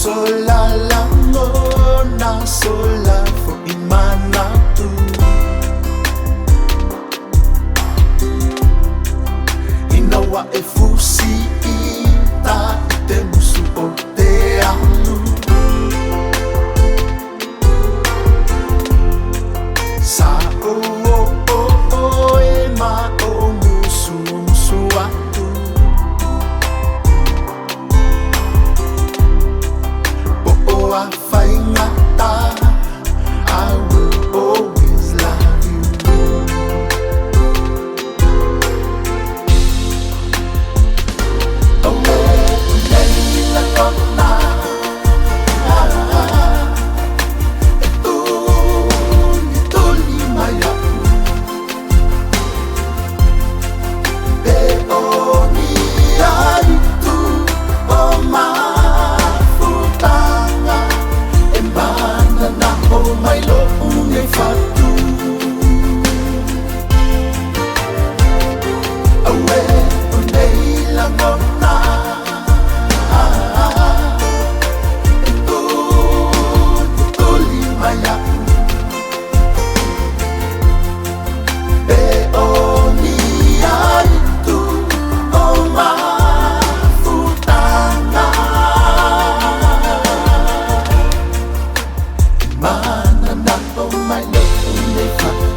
sola langona sola fo imana tu inawa e fusi ita te musu o te alu sa o o o e ma o musu musu atu I find that I will always love you. Oh, Leila Gona, Tuli Maya, Beoni Aitu, oh Mafutaga. Na o mai lo unge fatu awe o nei la ngona e tuli mai aku e o ni aitu o Mafutaga mana na o mai lo unge fatu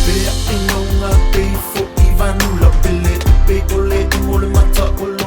Bea inonga pe fo ivanula pele pe ole mole mata ole